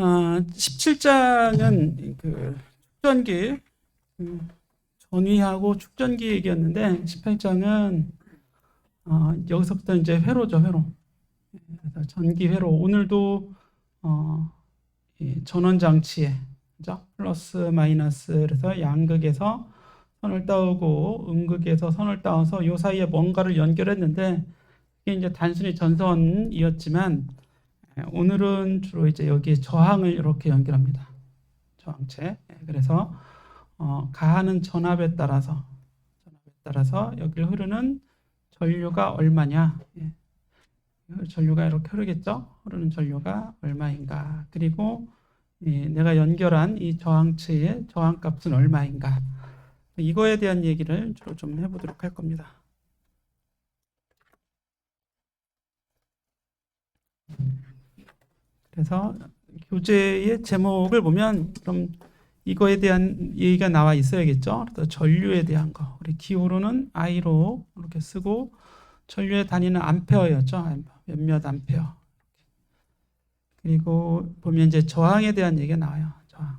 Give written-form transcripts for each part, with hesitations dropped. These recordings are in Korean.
17장은 그 축전기, 전위하고 축전기 얘기였는데 18장은 여기서부터 이제 회로죠, 회로. 그래서 전기 회로. 오늘도 이 전원 장치에, 그죠? 플러스 마이너스, 그래서 양극에서 선을 따오고 음극에서 선을 따와서 요 사이에 뭔가를 연결했는데 이게 이제 단순히 전선이었지만 오늘은 주로 이제 여기에 저항을 이렇게 연결합니다. 저항체. 그래서 가하는 전압에 따라서 여기를 흐르는 전류가 얼마냐. 전류가 이렇게 흐르겠죠. 흐르는 전류가 얼마인가. 그리고 내가 연결한 이 저항체의 저항값은 얼마인가. 이거에 대한 얘기를 주로 좀 해보도록 할 겁니다. 그래서 교재의 제목을 보면 그럼 이거에 대한 얘기가 나와 있어야겠죠. 그래서 전류에 대한 거. 우리 기호로는 I로 이렇게 쓰고 전류의 단위는 암페어였죠. 몇몇 암페어. 그리고 보면 이제 저항에 대한 얘기가 나와요. 저항.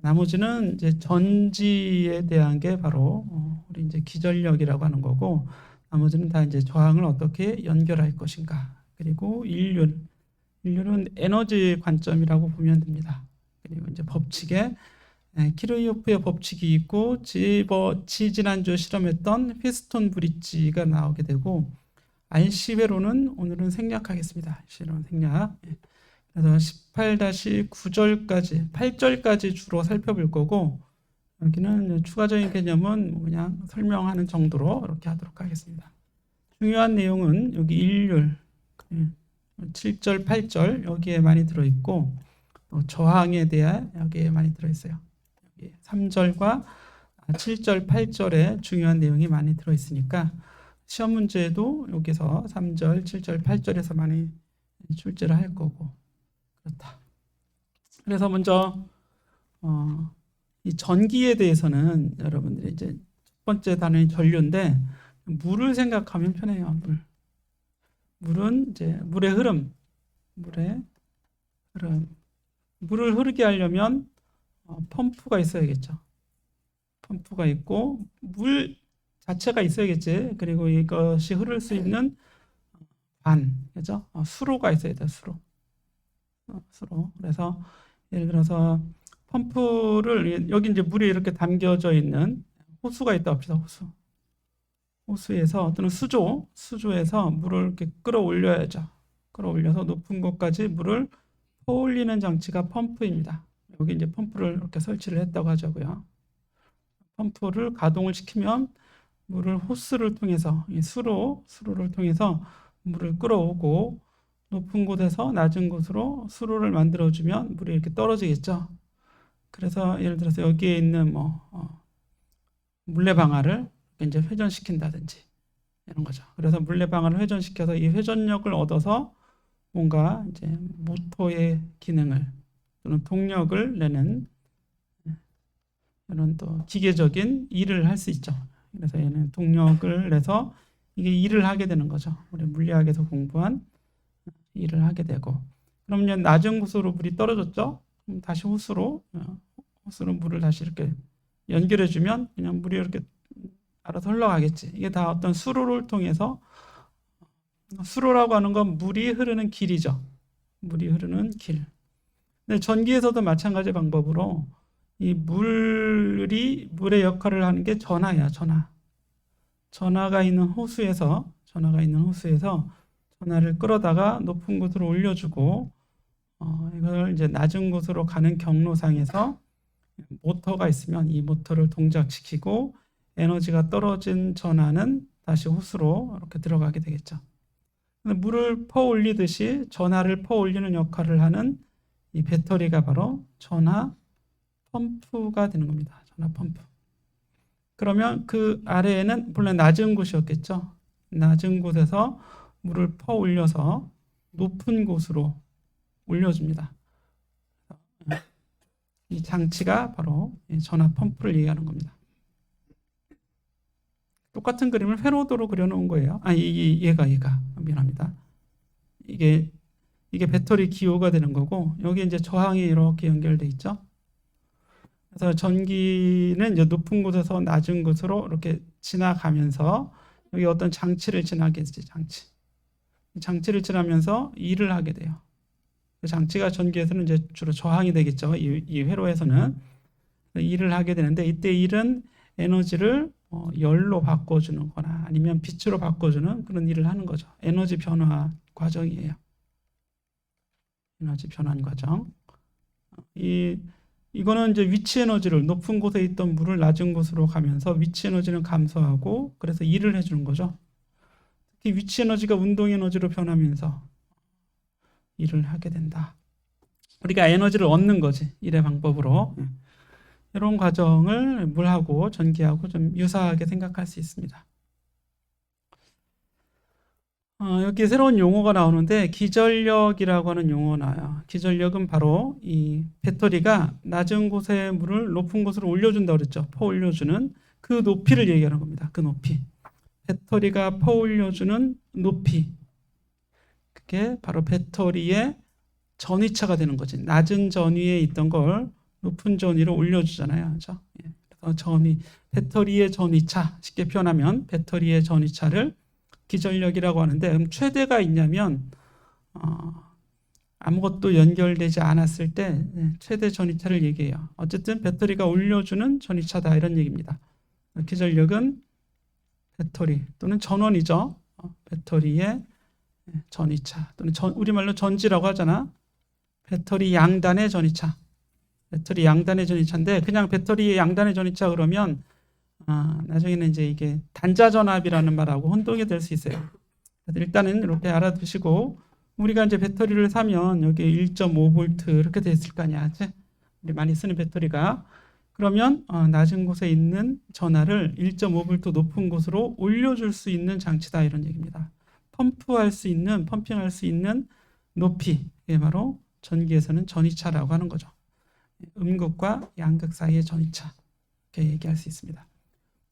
나머지는 이제 전지에 대한 게 바로 우리 이제 기전력이라고 하는 거고, 나머지는 다 이제 저항을 어떻게 연결할 것인가. 그리고 인류는 에너지 관점이라고 보면 됩니다. 그리고 이제 법칙에 키르요프의 법칙이 있고 지난주 실험했던 피스톤 브릿지가 나오게 되고, RC회로는 오늘은 생략하겠습니다. RC회로는 생략. 그래서 18-9절까지 8절까지 주로 살펴볼 거고, 여기는 추가적인 개념은 그냥 설명하는 정도로 이렇게 하도록 하겠습니다. 중요한 내용은 여기 일률 7절, 8절 여기에 많이 들어있고, 또 저항에 대해 여기에 많이 들어있어요. 여기 3절과 7절, 8절에 중요한 내용이 많이 들어있으니까 시험 문제도 여기서 3절, 7절, 8절에서 많이 출제를 할 거고 그렇다. 그래서 먼저 이 전기에 대해서는 여러분들이 이제 첫 번째 단어는 전류인데, 물을 생각하면 편해요. 물은 이제 물의 흐름. 물을 흐르게 하려면 펌프가 있어야겠죠. 펌프가 있고 물 자체가 있어야겠지. 그리고 이것이 흐를 수 있는 그죠? 수로가 있어야 돼요. 수로. 그래서 예를 들어서 펌프를, 여기 이제 물이 이렇게 담겨져 있는 호수가 있다 합시다. 호수에서 또는 수조에서 물을 이렇게 끌어올려야죠. 끌어올려서 높은 곳까지 물을 퍼올리는 장치가 펌프입니다. 여기 이제 펌프를 이렇게 설치를 했다고 하자고요. 펌프를 가동을 시키면 물을 호스를 통해서, 이 수로를 통해서 물을 끌어오고, 높은 곳에서 낮은 곳으로 수로를 만들어주면 물이 이렇게 떨어지겠죠. 그래서 예를 들어서 여기에 있는 물레방아를 이제 회전시킨다든지 이런 거죠. 그래서 물레방아를 회전시켜서 이 회전력을 얻어서 뭔가 이제 모터의 기능을 또는 동력을 내는 이런 또 기계적인 일을 할 수 있죠. 그래서 얘는 동력을 내서 이게 일을 하게 되는 거죠. 우리 물리학에서 공부한 일을 하게 되고, 그러면 낮은 곳으로 물이 떨어졌죠. 그럼 다시 호스로 물을 다시 이렇게 연결해주면 그냥 물이 이렇게 알아서 흘러가겠지. 이게 다 어떤 수로를 통해서, 수로라고 하는 건 물이 흐르는 길이죠. 물이 흐르는 길. 근데 전기에서도 마찬가지 방법으로 이 물의 역할을 하는 게 전하야, 전하. 전하가 있는 호수에서 전하를 끌어다가 높은 곳으로 올려주고, 이걸 이제 낮은 곳으로 가는 경로상에서 모터가 있으면 이 모터를 동작시키고 에너지가 떨어진 전하는 다시 호수로 이렇게 들어가게 되겠죠. 물을 퍼올리듯이 전하를 퍼올리는 역할을 하는 이 배터리가 바로 전하 펌프가 되는 겁니다. 전하 펌프. 그러면 그 아래에는 본래 낮은 곳이었겠죠. 낮은 곳에서 물을 퍼올려서 높은 곳으로 올려줍니다. 이 장치가 바로 전하 펌프를 얘기하는 겁니다. 똑같은 그림을 회로도로 그려놓은 거예요. 얘가 미안합니다. 이게 이게 배터리 기호가 되는 거고, 여기 이제 저항이 이렇게 연결돼 있죠. 그래서 전기는 이제 높은 곳에서 낮은 곳으로 이렇게 지나가면서 여기 어떤 장치를 지나겠지, 장치를 지나면서 일을 하게 돼요. 그 장치가 전기에서는 이제 주로 저항이 되겠죠. 이 회로에서는 일을 하게 되는데, 이때 일은 에너지를 열로 바꿔주는 거나 아니면 빛으로 바꿔주는 그런 일을 하는 거죠. 에너지 변화 과정이에요. 에너지 변환 과정. 이거는 이제 위치 에너지를, 높은 곳에 있던 물을 낮은 곳으로 가면서 위치 에너지는 감소하고, 그래서 일을 해주는 거죠. 특히 위치 에너지가 운동 에너지로 변하면서 일을 하게 된다. 우리가 에너지를 얻는 거지, 일의 방법으로. 이런 과정을 물하고 전기하고 좀 유사하게 생각할 수 있습니다. 여기 새로운 용어가 나오는데, 기전력이라고 하는 용어가 나와요. 기전력은 바로 이 배터리가 낮은 곳에 물을 높은 곳으로 올려준다고 그랬죠. 퍼올려주는 그 높이를 얘기하는 겁니다. 그 높이. 배터리가 퍼올려주는 높이. 그게 바로 배터리의 전위차가 되는 거지. 낮은 전위에 있던 걸 높은 전위로 올려주잖아요. 그렇죠? 그래서 배터리의 전위차, 쉽게 표현하면 배터리의 전위차를 기전력이라고 하는데, 그럼 최대가 있냐면 아무것도 연결되지 않았을 때 최대 전위차를 얘기해요. 어쨌든 배터리가 올려주는 전위차다, 이런 얘기입니다. 기전력은 배터리 또는 전원이죠. 배터리의 전위차 또는 우리말로 전지라고 하잖아. 배터리 양단의 전위차. 배터리 양단의 전위차인데, 그냥 배터리의 양단의 전위차 그러면 나중에는 이제 이게 단자전압이라는 말하고 혼동이 될 수 있어요. 일단은 이렇게 알아두시고, 우리가 이제 배터리를 사면 여기 1.5V 이렇게 돼 있을 거 아니야, 그치? 우리 많이 쓰는 배터리가. 그러면 낮은 곳에 있는 전하를 1.5V 높은 곳으로 올려줄 수 있는 장치다, 이런 얘기입니다. 펌핑할 수 있는 높이, 이게 바로 전기에서는 전위차라고 하는 거죠. 음극과 양극 사이의 전위차, 이렇게 얘기할 수 있습니다.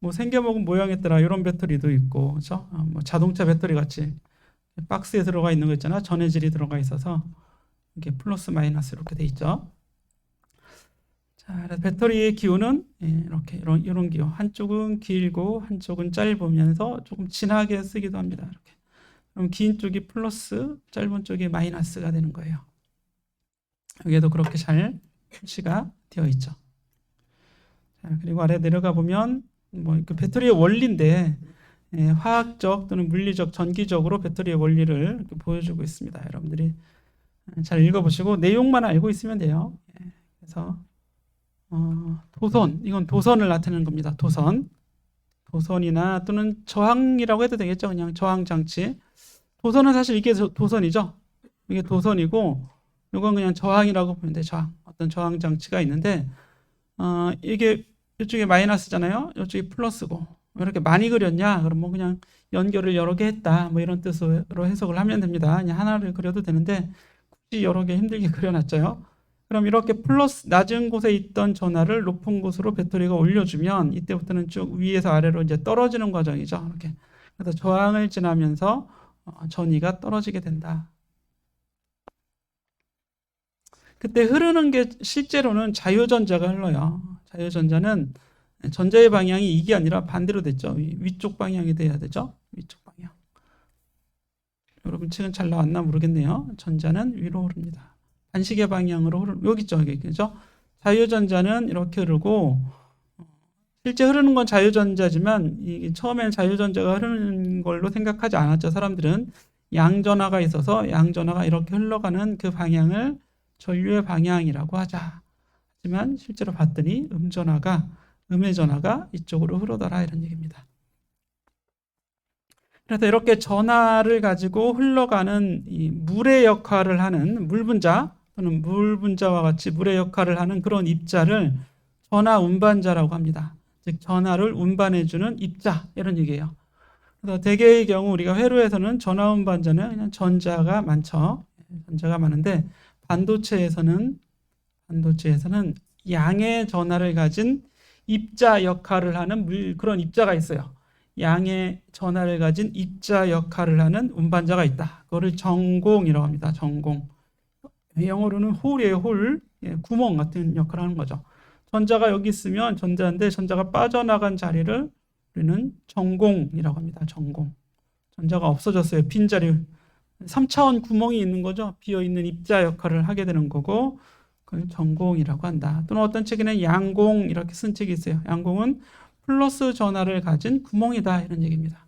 뭐 생겨먹은 모양에 따라 이런 배터리도 있고, 그렇죠? 뭐 자동차 배터리 같이 박스에 들어가 있는 거 있잖아. 전해질이 들어가 있어서 이게 플러스 마이너스 이렇게 돼 있죠. 자, 배터리의 기호는 이렇게 이런 기호. 한쪽은 길고 한쪽은 짧으면서 조금 진하게 쓰기도 합니다. 이렇게. 그럼 긴 쪽이 플러스, 짧은 쪽이 마이너스가 되는 거예요. 여기에도 그렇게 잘 표시가 되어 있죠. 자, 그리고 아래 내려가 보면 그 배터리의 원리인데, 화학적 또는 물리적, 전기적으로 배터리의 원리를 이렇게 보여주고 있습니다. 여러분들이 잘 읽어보시고 내용만 알고 있으면 돼요. 그래서 도선, 이건 도선을 나타내는 겁니다. 도선이나 또는 저항이라고 해도 되겠죠. 그냥 저항 장치. 도선은 사실 이게 도선이죠. 이게 도선이고, 이건 그냥 저항이라고 보면 돼. 어떤 저항 장치가 있는데, 이게 이쪽에 마이너스잖아요. 이쪽이 플러스고. 왜 이렇게 많이 그렸냐? 그럼 뭐 그냥 연결을 여러 개 했다, 뭐 이런 뜻으로 해석을 하면 됩니다. 그냥 하나를 그려도 되는데 굳이 여러 개 힘들게 그려놨죠. 그럼 이렇게 플러스, 낮은 곳에 있던 전하를 높은 곳으로 배터리가 올려주면 이때부터는 쭉 위에서 아래로 이제 떨어지는 과정이죠. 이렇게. 그래서 저항을 지나면서 전위가 떨어지게 된다. 그때 흐르는 게 실제로는 자유전자가 흘러요. 자유전자는 전자의 방향이 이게 아니라 반대로 됐죠. 위쪽 방향이 돼야 되죠. 위쪽 방향. 여러분 책은 잘 나왔나 모르겠네요. 전자는 위로 흐릅니다. 반시계 방향으로 여기 있죠. 그죠? 자유전자는 이렇게 흐르고, 실제 흐르는 건 자유전자지만 처음에는 자유전자가 흐르는 걸로 생각하지 않았죠. 사람들은 양전하가 있어서 양전하가 이렇게 흘러가는 그 방향을 전류의 방향이라고 하자. 하지만 실제로 봤더니 음의 전하가 이쪽으로 흐르더라, 이런 얘기입니다. 그래서 이렇게 전하를 가지고 흘러가는 이 물의 역할을 하는 물분자 또는 물분자와 같이 물의 역할을 하는 그런 입자를 전하 운반자라고 합니다. 즉 전하를 운반해주는 입자, 이런 얘기예요. 그래서 대개의 경우 우리가 회로에서는 전하 운반자는 그냥 전자가 많죠. 전자가 많은데 반도체에서는 양의 전하를 가진 입자 역할을 하는 그런 입자가 있어요. 양의 전하를 가진 입자 역할을 하는 운반자가 있다. 그거를 전공이라고 합니다. 전공. 영어로는 홀이에요. 홀. 예, 구멍 같은 역할을 하는 거죠. 전자가 여기 있으면 전자인데 전자가 빠져나간 자리를 우리는 전공이라고 합니다. 전공. 전자가 없어졌어요. 빈자리. 3차원 구멍이 있는 거죠. 비어있는 입자 역할을 하게 되는 거고 그걸 전공이라고 한다. 또는 어떤 책에는 양공 이렇게 쓴 책이 있어요. 양공은 플러스 전하를 가진 구멍이다 이런 얘기입니다.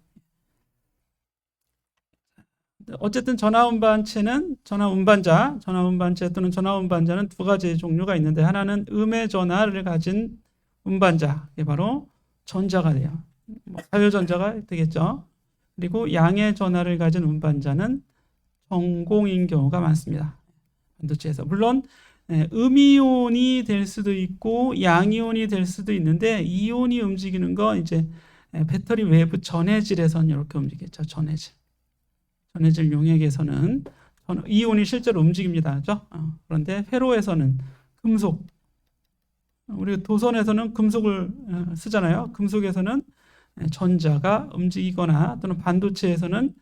어쨌든 전하운반체 또는 전하운반자는 두 가지 종류가 있는데 하나는 음의 전하를 가진 운반자, 이게 바로 전자가 돼요. 사유전자가 되겠죠. 그리고 양의 전하를 가진 운반자는 전공인 경우가 많습니다. 반도체에서. 물론 음이온이 될 수도 있고 양이온이 될 수도 있는데 이온이 움직이는 건 이제 배터리 외부 전해질에선 이렇게 움직이죠. 전해질 용액에서는 이온이 실제로 움직입니다. 그렇죠? 그런데 회로에서는 금속, 우리 도선에서는 금속을 쓰잖아요. 금속에서는 전자가 움직이거나 또는 반도체에서는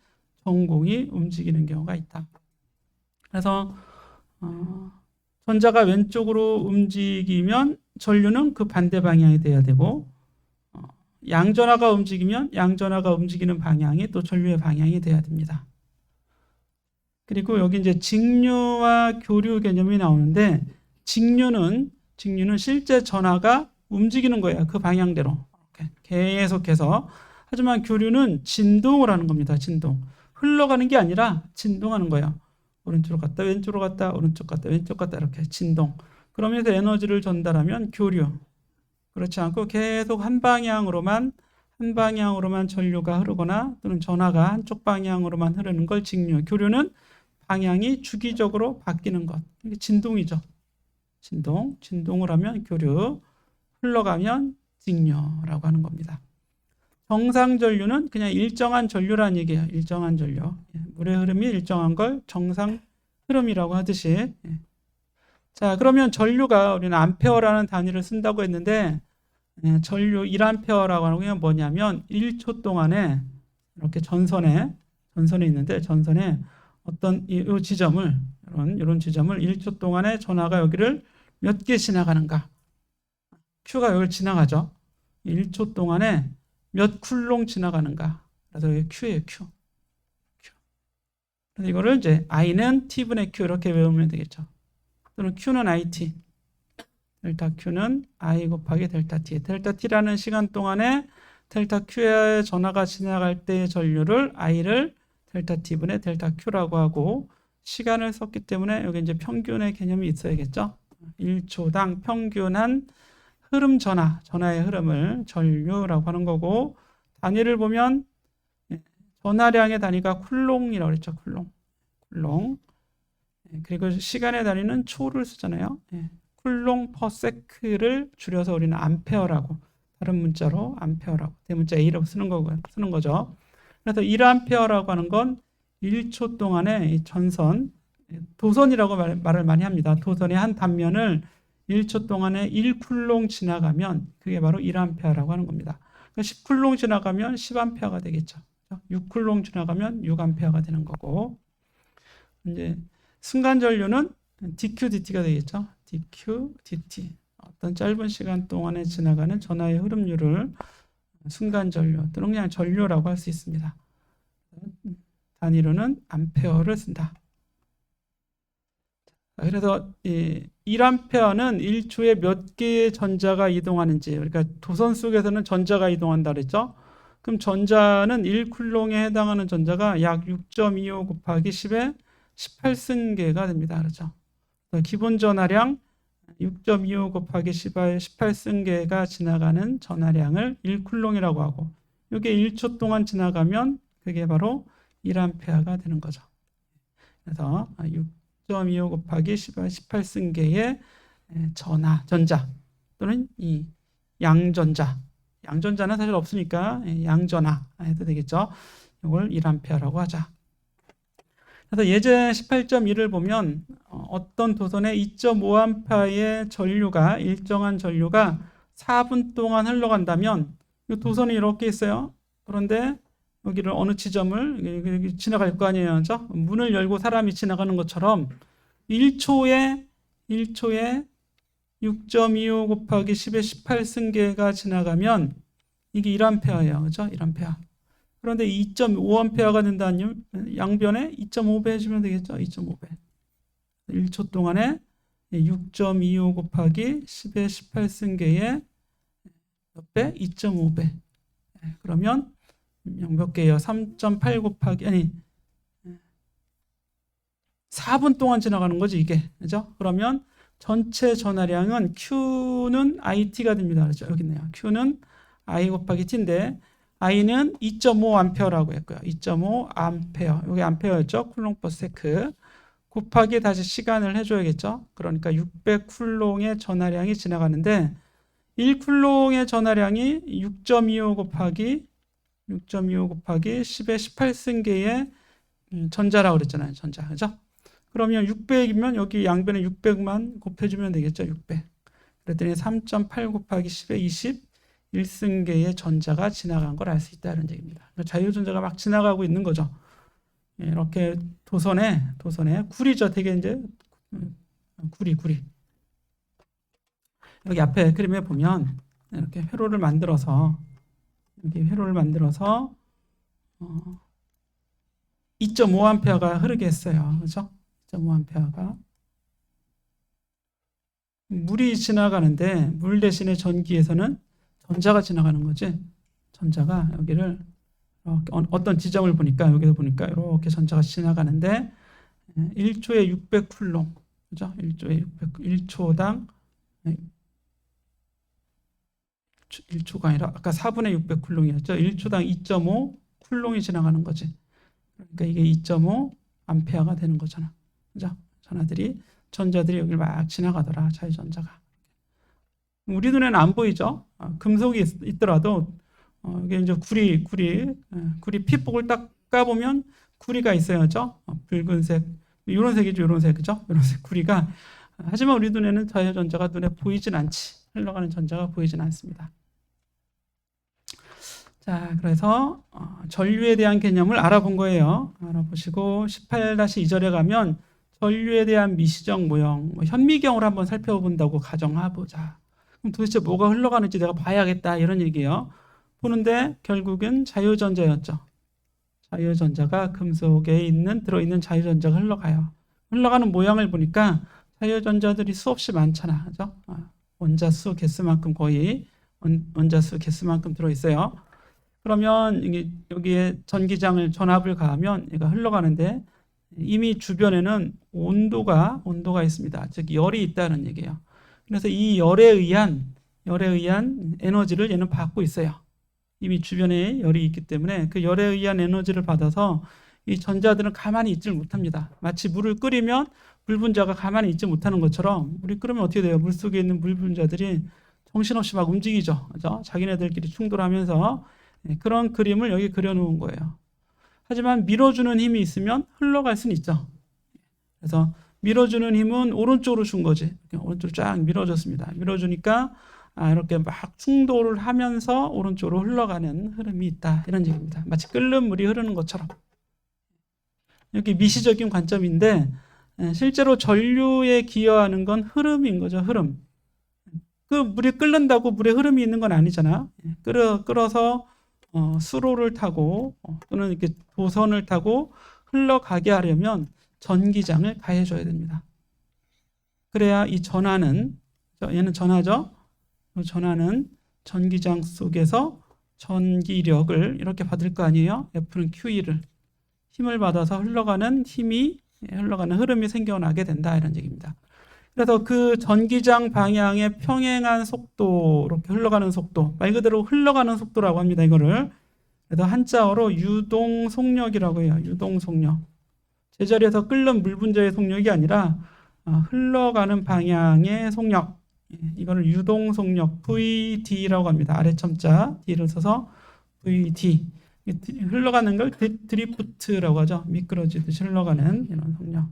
전공이 움직이는 경우가 있다. 그래서 전자가 왼쪽으로 움직이면 전류는 그 반대 방향이 돼야 되고 양전하가 움직이면 양전하가 움직이는 방향이 또 전류의 방향이 돼야 됩니다. 그리고 여기 이제 직류와 교류 개념이 나오는데 직류는 실제 전하가 움직이는 거예요. 그 방향대로 계속해서. 하지만 교류는 진동을 하는 겁니다. 진동. 흘러가는 게 아니라 진동하는 거예요. 오른쪽으로 갔다 왼쪽으로 갔다 오른쪽 갔다 왼쪽 갔다 이렇게 진동. 그러면서 에너지를 전달하면 교류. 그렇지 않고 계속 한 방향으로만 전류가 흐르거나 또는 전하가 한쪽 방향으로만 흐르는 걸 직류. 교류는 방향이 주기적으로 바뀌는 것. 이게 진동이죠. 진동을 하면 교류, 흘러가면 직류라고 하는 겁니다. 정상 전류는 그냥 일정한 전류라는 얘기예요. 일정한 전류. 물의 흐름이 일정한 걸 정상 흐름이라고 하듯이. 자, 그러면 전류가 우리는 암페어라는 단위를 쓴다고 했는데 전류 1암페어라고 하는 게 뭐냐면 1초 동안에 이렇게 전선에 있는데 전선에 어떤 이 지점을 이런 지점을 1초 동안에 전하가 여기를 몇 개 지나가는가? Q가 여기를 지나가죠. 1초 동안에 몇 쿨롱 지나가는가? 그래서 이게 Q예요, Q. 그래서 이거를 이제 I는 T분의 Q 이렇게 외우면 되겠죠. 또는 Q는 IT. 델타 Q는 I 곱하기 델타 T. 델타 T라는 시간 동안에 델타 Q의 전하가 지나갈 때의 전류를 I를 델타 T분의 델타 Q라고 하고 시간을 썼기 때문에 여기 이제 평균의 개념이 있어야겠죠. 1초당 평균한 흐름 전하의 흐름을 전류라고 하는 거고 단위를 보면 전하량의 단위가 쿨롱이라고 그랬죠. 쿨롱. 그리고 시간의 단위는 초를 쓰잖아요. 쿨롱 퍼 세크를 줄여서 우리는 암페어라고 다른 문자로 암페어라고 대문자 A라고 쓰는 거죠. 그래서 1암페어라고 하는 건 1초 동안에 이 전선, 도선이라고 말을 많이 합니다. 도선의 한 단면을 1초 동안에 1쿨롱 지나가면 그게 바로 1암페어라고 하는 겁니다. 10쿨롱 지나가면 10암페어가 되겠죠. 6쿨롱 지나가면 6암페어가 되는 거고 이제 순간 전류는 dq dt가 되겠죠. dq dt 어떤 짧은 시간 동안에 지나가는 전하의 흐름률을 순간 전류 또는 그냥 전류라고 할 수 있습니다. 단위로는 암페어를 쓴다. 그래서 이 1암페어는 1초에 몇 개의 전자가 이동하는지, 그러니까 도선 속에서는 전자가 이동한다 그랬죠. 그럼 전자는 1쿨롱에 해당하는 전자가 약 6.25 곱하기 10의 18승계가 됩니다. 그렇죠. 기본 전하량 6.25 곱하기 10의 18승계가 지나가는 전하량을 1쿨롱이라고 하고 이게 1초 동안 지나가면 그게 바로 1암페어가 되는 거죠. 그래서 6.25 곱하기 10의 18승계의 전자 또는 이 양전자는 사실 없으니까 양전하 해도 되겠죠. 이걸 1암페어라고 하자. 그래서 예제 18.1을 보면 어떤 도선에 2.5암페어의 전류가 일정한 전류가 4분 동안 흘러간다면 이 도선이 이렇게 있어요. 그런데 여기를 어느 지점을 지나갈 거 아니에요. 그죠? 문을 열고 사람이 지나가는 것처럼 1초에 6.25 곱하기 10의 18승계가 지나가면 이게 1A예요. 그죠? 1A. 그런데 2.5A가 된다면 양변에 2.5배 해주면 되겠죠? 2.5배. 1초 동안에 6.25 곱하기 10의 18승계의 몇 배? 2.5배. 그러면 몇 개예요? 3.8 곱하기 4분 동안 지나가는 거지 이게. 그죠? 그러면 전체 전하량은 Q는 IT가 됩니다. 그렇죠? 여기 있네요. Q는 I 곱하기 T인데 I는 2.5A라고 했고요. 2.5A. 여기 암페어였죠? 쿨롱 퍼 세크. 곱하기 다시 시간을 해줘야겠죠? 그러니까 600쿨롱의 전하량이 지나가는데 1쿨롱의 전하량이 6.25 곱하기 10의 18승계의 전자라고 그랬잖아요. 전자. 그죠? 그러면 600이면 여기 양변에 600만 곱해주면 되겠죠. 600. 그랬더니 3.8 곱하기 10의 21승계의 전자가 지나간 걸 알 수 있다는 얘기입니다. 자유전자가 막 지나가고 있는 거죠. 이렇게 도선에 구리죠. 되게 이제 구리. 여기 앞에 그림에 보면 이렇게 회로를 만들어서 2.5A가 흐르게 했어요. 그죠? 2.5A가 물이 지나가는데 물 대신에 전기에서는 전자가 지나가는 거지. 전자가 여기를 어떤 지점을 보니까 여기서 보니까 이렇게 전자가 지나가는데 1초에 600쿨롱. 그죠? 1초당 1초가 아니라 아까 4분의 600쿨롱이었죠. 1초당 2.5 쿨롱이 지나가는 거지. 그러니까 이게 2.5 암페어가 되는 거잖아. 그죠? 전자들이 여기를 막 지나가더라. 자유전자가. 우리 눈에는 안 보이죠. 금속이 있더라도 이게 이제 구리 핏복을 딱 까보면 구리가 있어요. 그죠? 붉은색, 이런 색이죠. 이런 색, 그죠? 이런 색 구리가. 하지만 우리 눈에는 자유전자가 눈에 보이진 않지. 흘러가는 전자가 보이진 않습니다. 자, 그래서 전류에 대한 개념을 알아본 거예요. 알아보시고 18-2절에 가면 전류에 대한 미시적 모형, 현미경을 한번 살펴본다고 가정해보자. 그럼 도대체 뭐가 흘러가는지 내가 봐야겠다 이런 얘기예요. 보는데 결국은 자유전자였죠. 자유전자가 금속에 들어있는 자유전자가 흘러가요. 흘러가는 모양을 보니까 자유전자들이 수없이 많잖아. 그죠? 원자수 개수만큼 거의 원자수 개수만큼 들어있어요. 그러면 여기에 전압을 가하면 얘가 흘러가는데 이미 주변에는 온도가 있습니다. 즉 열이 있다는 얘기예요. 그래서 이 열에 의한 에너지를 얘는 받고 있어요. 이미 주변에 열이 있기 때문에 그 열에 의한 에너지를 받아서 이 전자들은 가만히 있질 못합니다. 마치 물을 끓이면 물 분자가 가만히 있지 못하는 것처럼 물이 끓으면 어떻게 돼요? 물 속에 있는 물 분자들이 정신없이 막 움직이죠. 그죠? 자기네들끼리 충돌하면서 그런 그림을 여기 그려놓은 거예요. 하지만 밀어주는 힘이 있으면 흘러갈 수는 있죠. 그래서 밀어주는 힘은 오른쪽으로 준 거지. 오른쪽으로 쫙 밀어줬습니다. 밀어주니까 이렇게 막 충돌을 하면서 오른쪽으로 흘러가는 흐름이 있다. 이런 얘기입니다. 마치 끓는 물이 흐르는 것처럼. 여기 미시적인 관점인데 실제로 전류에 기여하는 건 흐름인 거죠. 흐름. 그 물이 끓는다고 물에 흐름이 있는 건 아니잖아. 끓어서 수로를 타고 또는 이렇게 도선을 타고 흘러가게 하려면 전기장을 가해줘야 됩니다. 그래야 이 전하는, 얘는 전하죠. 전하는 전기장 속에서 전기력을 이렇게 받을 거 아니에요. F는 QE를 힘을 받아서 흘러가는 흐름이 생겨나게 된다 이런 얘기입니다. 그래서 그 전기장 방향의 평행한 속도, 이렇게 흘러가는 속도, 말 그대로 흘러가는 속도라고 합니다. 이거를. 그래서 한자어로 유동속력이라고 해요. 유동속력. 제자리에서 끓는 물 분자의 속력이 아니라 흘러가는 방향의 속력. 이거를 유동속력 VD라고 합니다. 아래 첨자 D를 써서 VD. 흘러가는 걸 드리프트라고 하죠. 미끄러지듯이 흘러가는 이런 속력.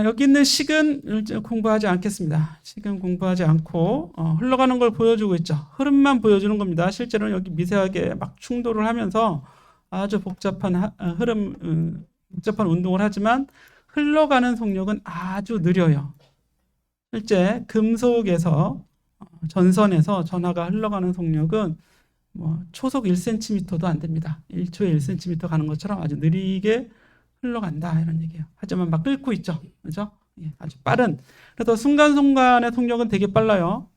여기 있는 식은 공부하지 않겠습니다. 식은 공부하지 않고 흘러가는 걸 보여주고 있죠. 흐름만 보여주는 겁니다. 실제로는 여기 미세하게 막 충돌을 하면서 아주 복잡한 흐름, 복잡한 운동을 하지만 흘러가는 속력은 아주 느려요. 실제 금속에서 전선에서 전하가 흘러가는 속력은 뭐 초속 1cm도 안 됩니다. 1초에 1cm 가는 것처럼 아주 느리게 흘러간다 이런 얘기예요. 하지만 막 끓고 있죠, 그렇죠? 예, 아주 빠른. 그래서 순간순간의 속력은 되게 빨라요.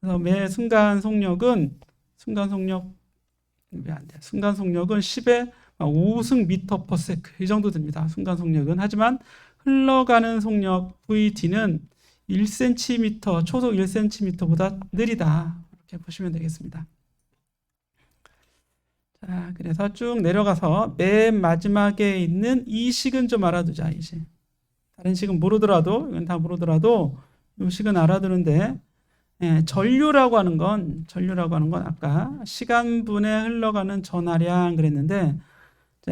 그래서 매 순간 속력은 왜 안 돼? 순간 속력은 10의 5승 미터 퍼 세크 이 정도 됩니다. 순간 속력은. 하지만 흘러가는 속력 VT는 1cm, 초속 1cm보다 느리다. 이렇게 보시면 되겠습니다. 자, 그래서 쭉 내려가서 맨 마지막에 있는 이 식은 좀 알아두자. 이 식. 다른 식은 모르더라도, 이건 다 모르더라도 이 식은 알아두는데, 전류라고 하는 건 아까 시간분에 흘러가는 전하량 그랬는데,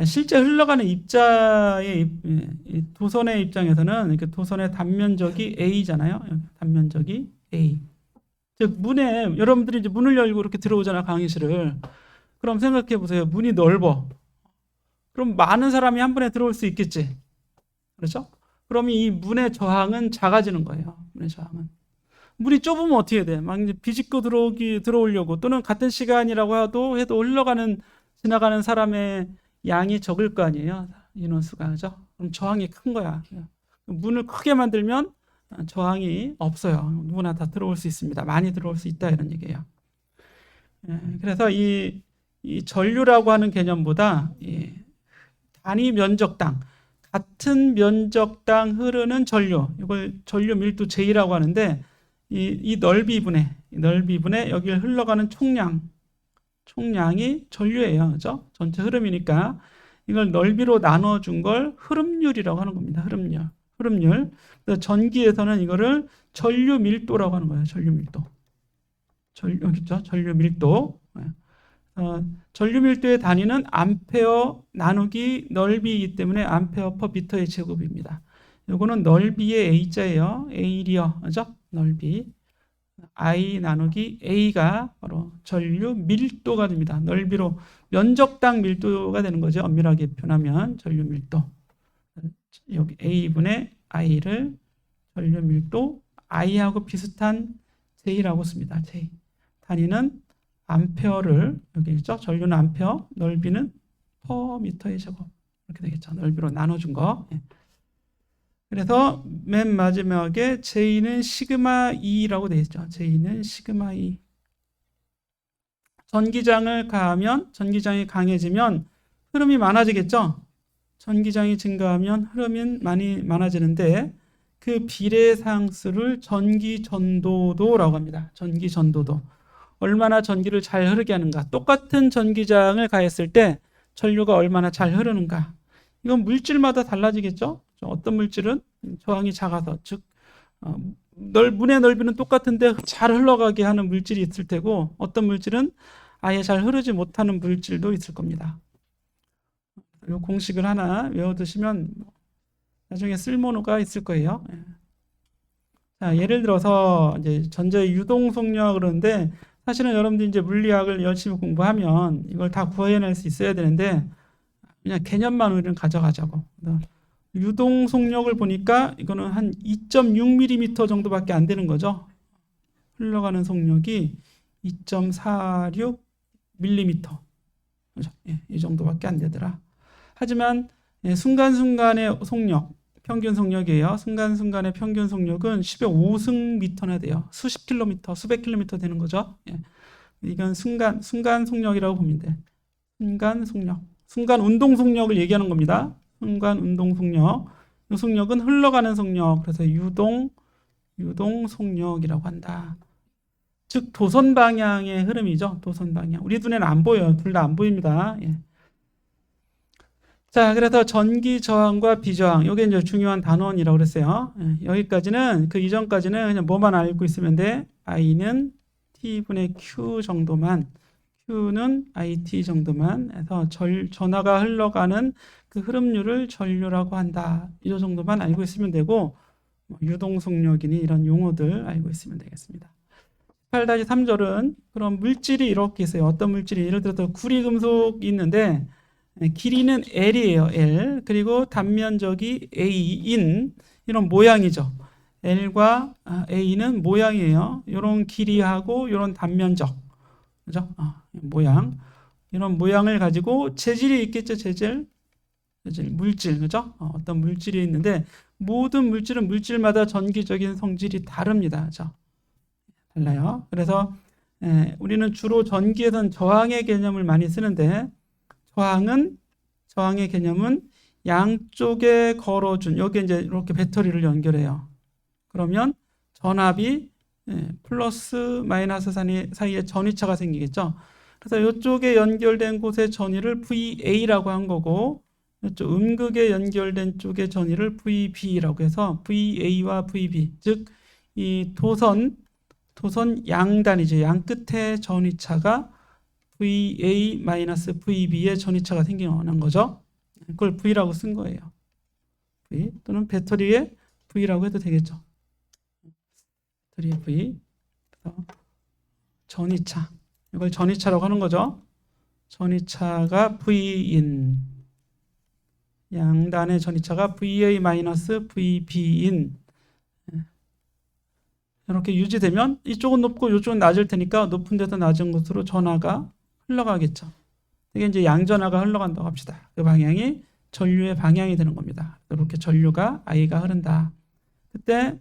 실제 흘러가는 입자의 도선의 입장에서는 이렇게 도선의 단면적이 A잖아요. 단면적이 A. 즉 문에 여러분들이 이제 문을 열고 이렇게 들어오잖아, 강의실을. 그럼 생각해 보세요. 문이 넓어. 그럼 많은 사람이 한 번에 들어올 수 있겠지. 그렇죠? 그럼 이 문의 저항은 작아지는 거예요. 문의 저항은. 문이 좁으면 어떻게 돼? 막 이제 비집고 들어오려고 또는 같은 시간이라고 해도 지나가는 사람의 양이 적을 거 아니에요. 인원수가. 그죠? 그럼 저항이 큰 거야. 문을 크게 만들면 저항이 없어요. 누구나 다 들어올 수 있습니다. 많이 들어올 수 있다 이런 얘기예요. 그래서 이 전류라고 하는 개념보다 단위 면적당, 같은 면적당 흐르는 전류, 이걸 전류 밀도 J라고 하는데 이 넓이분에 여기를 흘러가는 총량이 전류예요. 그죠? 전체 흐름이니까 이걸 넓이로 나눠준 걸 흐름률이라고 하는 겁니다. 흐름률. 그래서 전기에서는 이거를 전류 밀도라고 하는 거예요. 전류 밀도. 여기 있죠? 전류 밀도. 전류 밀도의 단위는 암페어 나누기 넓이이기 때문에 암페어 퍼 미터의 제곱입니다. 요거는 넓이의 A자예요. A리어, 그죠? 넓이. I 나누기 A가 바로 전류 밀도가 됩니다. 넓이로 면적당 밀도가 되는 거죠. 엄밀하게 표현하면 전류 밀도. 여기 A분의 I를 전류 밀도 I하고 비슷한 J라고 씁니다. J. 단위는 암페어를 여기 있죠. 전류는 암페어, 넓이는 퍼 미터의 제곱. 이렇게 되겠죠. 넓이로 나눠준 거. 그래서 맨 마지막에 J는 시그마 E라고 되어 있죠. J는 시그마 E. 전기장이 강해지면 흐름이 많아지겠죠. 전기장이 증가하면 흐름이 많이 많아지는데 그 비례 상수를 전기 전도도라고 합니다. 전기 전도도. 얼마나 전기를 잘 흐르게 하는가. 똑같은 전기장을 가했을 때 전류가 얼마나 잘 흐르는가. 이건 물질마다 달라지겠죠. 어떤 물질은 저항이 작아서, 즉 문의 넓이는 똑같은데 잘 흘러가게 하는 물질이 있을 테고, 어떤 물질은 아예 잘 흐르지 못하는 물질도 있을 겁니다. 이 공식을 하나 외워두시면 나중에 쓸모가 있을 거예요. 자, 예를 들어서 이제 전자의 유동 속력 그러는데, 사실은 여러분들이 이제 물리학을 열심히 공부하면 이걸 다 구해낼 수 있어야 되는데 그냥 개념만 우리는 가져가자고. 유동 속력을 보니까 이거는 한 2.6mm 정도밖에 안 되는 거죠. 흘러가는 속력이 2.46mm. 그죠? 이 정도밖에 안 되더라. 하지만 순간순간의 속력, 평균 속력이에요. 순간순간의 평균 속력은 10의 5승 미터나 돼요. 수십 킬로미터, 수백 킬로미터 되는 거죠. 이건 순간 속력이라고 보면 돼. 순간 속력. 순간 운동 속력을 얘기하는 겁니다. 순간 운동 속력. 이 속력은 흘러가는 속력. 그래서 유동 속력이라고 한다. 즉 도선 방향의 흐름이죠. 도선 방향. 우리 눈에는 안 보여요. 둘 다 안 보입니다. 자, 그래서 전기 저항과 비저항, 이게 이제 중요한 단원이라고 그랬어요. 여기까지는, 그 이전까지는 그냥 뭐만 알고 있으면 돼. I는 T분의 Q 정도만, Q는 IT 정도만 해서 전하가 흘러가는 그 흐름률을 전류라고 한다. 이 정도만 알고 있으면 되고 유동속력이니 이런 용어들 알고 있으면 되겠습니다. 8-3절은 그럼 물질이 이렇게 있어요. 어떤 물질이 예를 들어서 구리금속이 있는데 길이는 L이에요. L. 그리고 단면적이 A인 이런 모양이죠. L과 A는 모양이에요. 이런 길이하고 이런 단면적, 그죠? 모양. 이런 모양을 가지고 재질이 있겠죠. 재질, 물질, 그죠? 어떤 물질이 있는데 모든 물질은 물질마다 전기적인 성질이 다릅니다. 그죠? 달라요. 그래서 우리는 주로 전기에선 저항의 개념을 많이 쓰는데 저항의 개념은 양쪽에 걸어준 여기 이제 이렇게 배터리를 연결해요. 그러면 전압이 플러스 마이너스 사이에 전위차가 생기겠죠. 그래서 이쪽에 연결된 곳의 전위를 VA라고 한 거고 이쪽 음극에 연결된 쪽의 전위를 VB라고 해서 VA와 VB 즉 이 도선 양단이죠. 양 끝에 전위차가 VA-VB의 전위차가 생기는 거죠. 그걸 V라고 쓴 거예요. V 또는 배터리의 V라고 해도 되겠죠. 배터리의 V. 전위차. 이걸 전위차라고 하는 거죠. 전위차가 V인. 양단의 전위차가 VA-VB인. 이렇게 유지되면 이쪽은 높고 이쪽은 낮을 테니까 높은 데서 낮은 곳으로 전하가 흘러가겠죠. 이게 이제 양전하가 흘러간다고 합시다. 그 방향이 전류의 방향이 되는 겁니다. 이렇게 전류가 I가 흐른다. 그때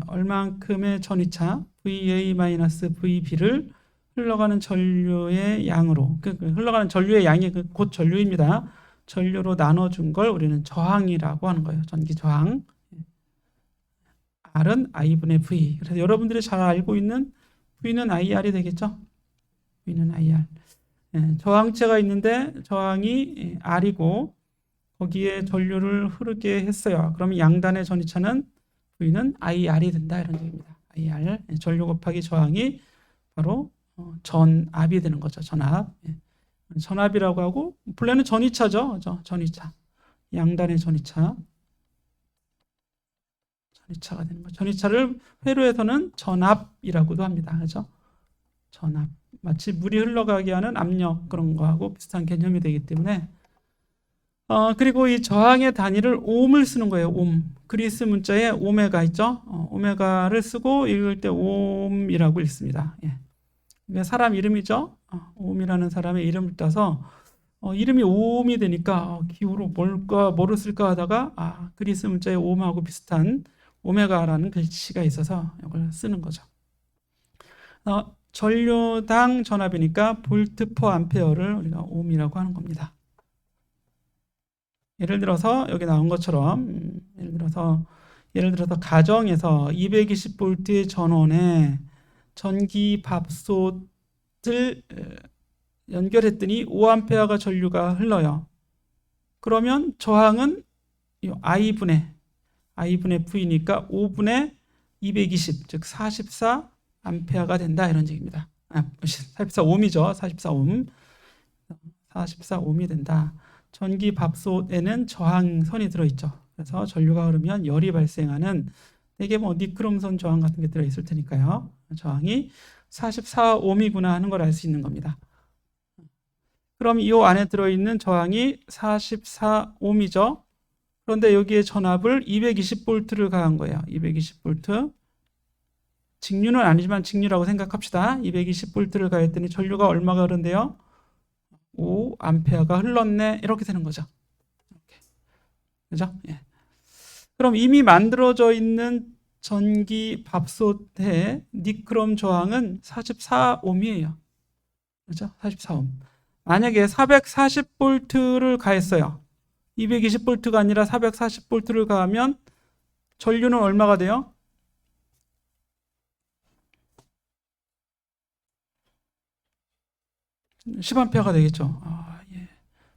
얼만큼의 전위차 VA-VB를 흘러가는 전류의 양으로 흘러가는 전류의 양이 곧 전류입니다. 전류로 나눠준 걸 우리는 저항이라고 하는 거예요. 전기 저항. R은 I분의 V. 그래서 여러분들이 잘 알고 있는 V는 IR이 되겠죠. V는 IR. 저항체가 있는데 저항이 R이고 거기에 전류를 흐르게 했어요. 그러면 양단의 전위차는 V는 IR이 된다 이런 얘기입니다. IR. 전류 곱하기 저항이 바로 전압이 되는 거죠. 전압. 전압이라고 하고 본래는 전위차죠. 그죠? 전위차. 양단의 전위차가 되는 거죠. 전위차를 회로에서는 전압이라고도 합니다. 그죠? 전압. 마치 물이 흘러가게 하는 압력 그런 거하고 비슷한 개념이 되기 때문에 그리고 이 저항의 단위를 옴을 쓰는 거예요. 옴. 그리스 문자에 오메가 있죠? 오메가를 쓰고 읽을 때 옴이라고 읽습니다. 예. 사람 이름이죠? 옴이라는 사람의 이름을 따서 이름이 옴이 되니까 기호로 뭐를 쓸까 하다가 그리스 문자에 옴하고 비슷한 오메가라는 글씨가 있어서 이걸 쓰는 거죠. 전류당 전압이니까 볼트 퍼 암페어를 우리가 옴이라고 하는 겁니다. 예를 들어서 여기 나온 것처럼 예를 들어서 가정에서 220볼트의 전원에 전기 밥솥을 연결했더니 5A가 전류가 흘러요. 그러면 저항은 I분의 V니까 5분의 220, 즉 44A가 된다 이런 얘기입니다. 44옴이죠. 44옴. 44옴이 된다. 전기 밥솥에는 저항선이 들어있죠. 그래서 전류가 흐르면 열이 발생하는 되게 니크롬선 저항 같은 게 들어있을 테니까요. 저항이 44옴이구나 하는 걸 알 수 있는 겁니다. 그럼 이 안에 들어있는 저항이 44옴이죠. 그런데 여기에 전압을 220볼트를 가한 거예요. 220볼트. 직류는 아니지만 직류라고 생각합시다. 220볼트를 가했더니 전류가 얼마가 흐른대요? 5A가 흘렀네. 이렇게 되는 거죠. 이렇게. 그죠? 예. 그럼 이미 만들어져 있는 전기 밥솥의 니크롬 저항은 44옴이에요. 그죠? 44옴. 만약에 440볼트를 가했어요. 220볼트가 아니라 440볼트를 가하면 전류는 얼마가 돼요? 10A가 되겠죠. 예.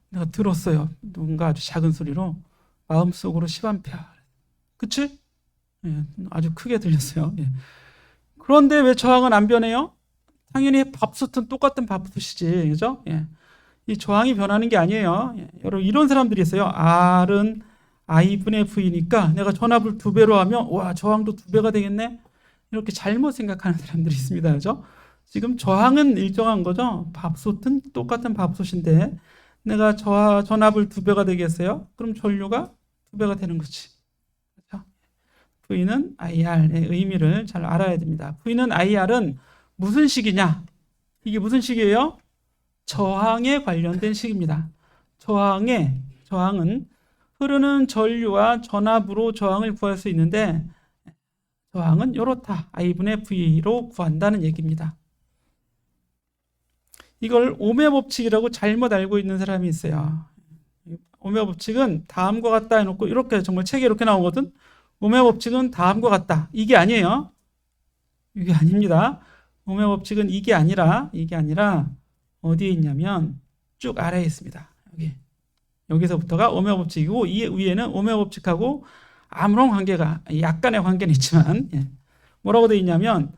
내가 들었어요. 누군가 아주 작은 소리로 마음속으로 10A. 그치? 예. 아주 크게 들렸어요. 예. 그런데 왜 저항은 안 변해요? 당연히 밥솥은 똑같은 밥솥이지. 그죠? 예. 이 저항이 변하는 게 아니에요. 여러분 이런 사람들이 있어요. R은 I분의 V니까 내가 전압을 2배로 하면 와 저항도 2배가 되겠네. 이렇게 잘못 생각하는 사람들이 있습니다. 그죠? 지금 저항은 일정한 거죠. 밥솥은 똑같은 밥솥인데 내가 전압을 2배가 되겠어요? 그럼 전류가 2배가 되는 거지. 그렇죠? V는 IR의 의미를 잘 알아야 됩니다. V는 IR은 무슨 식이냐? 이게 무슨 식이에요? 저항에 관련된 식입니다. 저항은 흐르는 전류와 전압으로 저항을 구할 수 있는데 저항은 이렇다. I분의 V로 구한다는 얘기입니다. 이걸 오음의 법칙이라고 잘못 알고 있는 사람이 있어요. 오음의 법칙은 다음과 같다 해놓고 이렇게 정말 책에 이렇게 나오거든. 오음의 법칙은 다음과 같다. 이게 아니에요. 이게 아닙니다. 오음의 법칙은 이게 아니라 어디에 있냐면 쭉 아래에 있습니다. 여기서부터가 오음의 법칙이고 이 위에는 오음의 법칙하고 아무런 관계가 약간의 관계는 있지만 뭐라고 되어 있냐면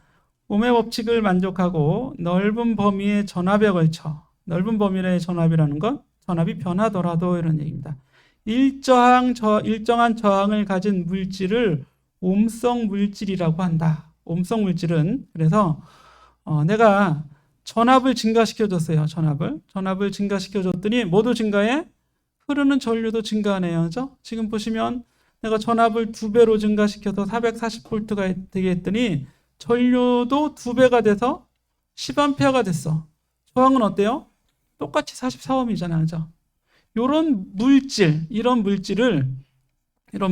오음의 법칙을 만족하고 넓은 범위의 전압에 걸쳐 넓은 범위의 전압이라는 건 전압이 변하더라도 이런 얘기입니다. 일정한 저항을 가진 물질을 옴성 물질이라고 한다. 옴성 물질은 그래서 내가 전압을 증가시켜줬어요. 전압을 증가시켜줬더니 뭐도 증가해? 흐르는 전류도 증가하네요. 그죠? 지금 보시면 내가 전압을 2배로 증가시켜서 440V가 되게 했더니 전류도 2배가 돼서 10A가 됐어. 저항은 어때요? 똑같이 44Ω이잖아요. 그죠? 이런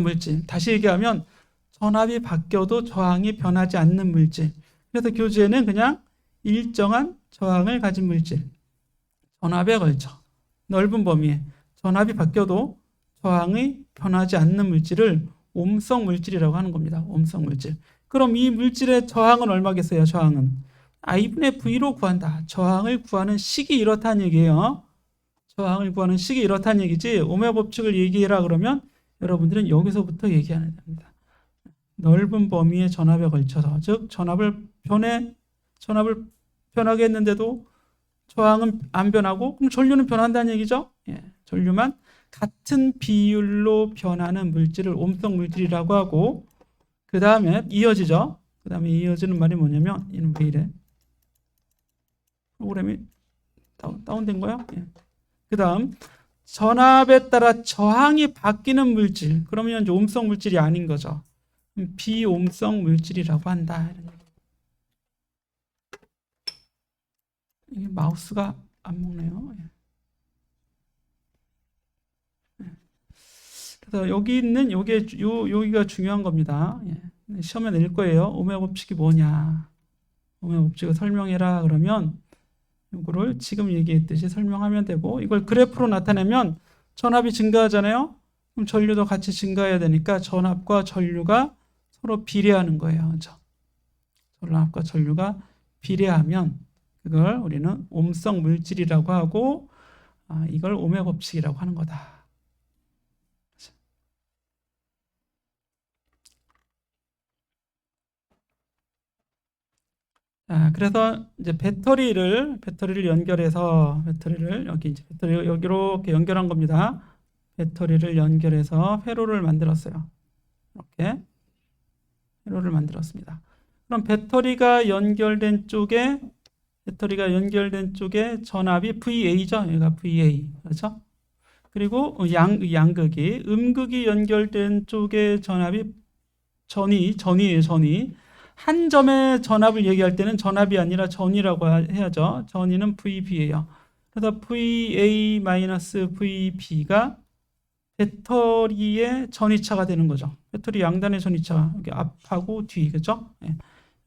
물질, 다시 얘기하면 전압이 바뀌어도 저항이 변하지 않는 물질. 그래서 교재에는 그냥 일정한 저항을 가진 물질, 전압에 걸쳐 넓은 범위에 전압이 바뀌어도 저항이 변하지 않는 물질을 옴성 물질이라고 하는 겁니다. 옴성 물질. 그럼 이 물질의 저항은 얼마겠어요? 저항은 I분의 V로 구한다. 저항을 구하는 식이 이렇다는 얘기예요. 저항을 구하는 식이 이렇다는 얘기지 오음의 법칙을 얘기해라 그러면 여러분들은 여기서부터 얘기해야 됩니다. 넓은 범위의 전압에 걸쳐서 즉 전압을 변하게 했는데도 저항은 안 변하고 그럼 전류는 변한다는 얘기죠. 전류만 같은 비율로 변하는 물질을 옴성 물질이라고 하고 그 다음에 이어지죠. 그 다음에 이어지는 말이 뭐냐면 얘는 왜 이래? 프로그램이 다운된 거야? 그 다음 전압에 따라 저항이 바뀌는 물질 그러면 이제 옴성 물질이 아닌 거죠. 비옴성 물질이라고 한다. 이게 마우스가 안 먹네요. 그래서 여기 있는 여기가 중요한 겁니다. 시험에 낼 거예요. 오음의 법칙이 뭐냐? 오음의 법칙을 설명해라 그러면 이거를 지금 얘기했듯이 설명하면 되고 이걸 그래프로 나타내면 전압이 증가하잖아요. 그럼 전류도 같이 증가해야 되니까 전압과 전류가 서로 비례하는 거예요. 그렇죠? 전압과 전류가 비례하면 그걸 우리는 옴성 물질이라고 하고 이걸 오음의 법칙이라고 하는 거다. 그래서 이제 배터리를 연결해서 여기 이렇게 연결한 겁니다. 배터리를 연결해서 회로를 만들었어요. 이렇게 회로를 만들었습니다. 그럼 배터리가 연결된 쪽에 전압이 VA죠. 여기가 VA. 그렇죠? 그리고 양극이 음극이 연결된 쪽에 전압이 전이에요. 한 점의 전압을 얘기할 때는 전압이 아니라 전이라고 해야죠. 전이는 VB예요. 그래서 VA-VB가 배터리의 전이차가 되는 거죠. 배터리 양단의 전이차. 여기 앞하고 뒤. 그죠?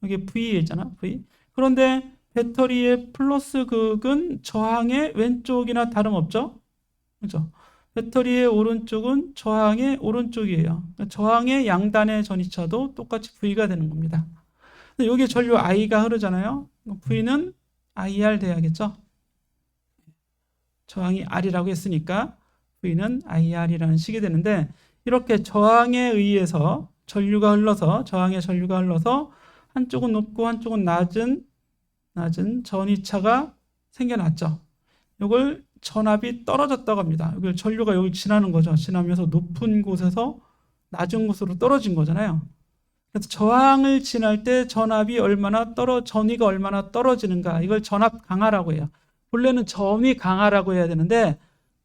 여기 V잖아. V. 그런데 배터리의 플러스 극은 저항의 왼쪽이나 다름없죠. 그죠? 배터리의 오른쪽은 저항의 오른쪽이에요. 저항의 양단의 전이차도 똑같이 V가 되는 겁니다. 여기 전류 I가 흐르잖아요. V는 IR 돼야겠죠. 저항이 R이라고 했으니까 V는 IR이라는 식이 되는데 이렇게 저항의 전류가 흘러서 한쪽은 높고 한쪽은 낮은 전이차가 생겨났죠. 이걸 전압이 떨어졌다고 합니다. 여기 전류가 여기 지나는 거죠. 지나면서 높은 곳에서 낮은 곳으로 떨어진 거잖아요. 그래서 저항을 지날 때 전위가 얼마나 떨어지는가, 이걸 전압 강하라고 해요. 본래는 전위 강하라고 해야 되는데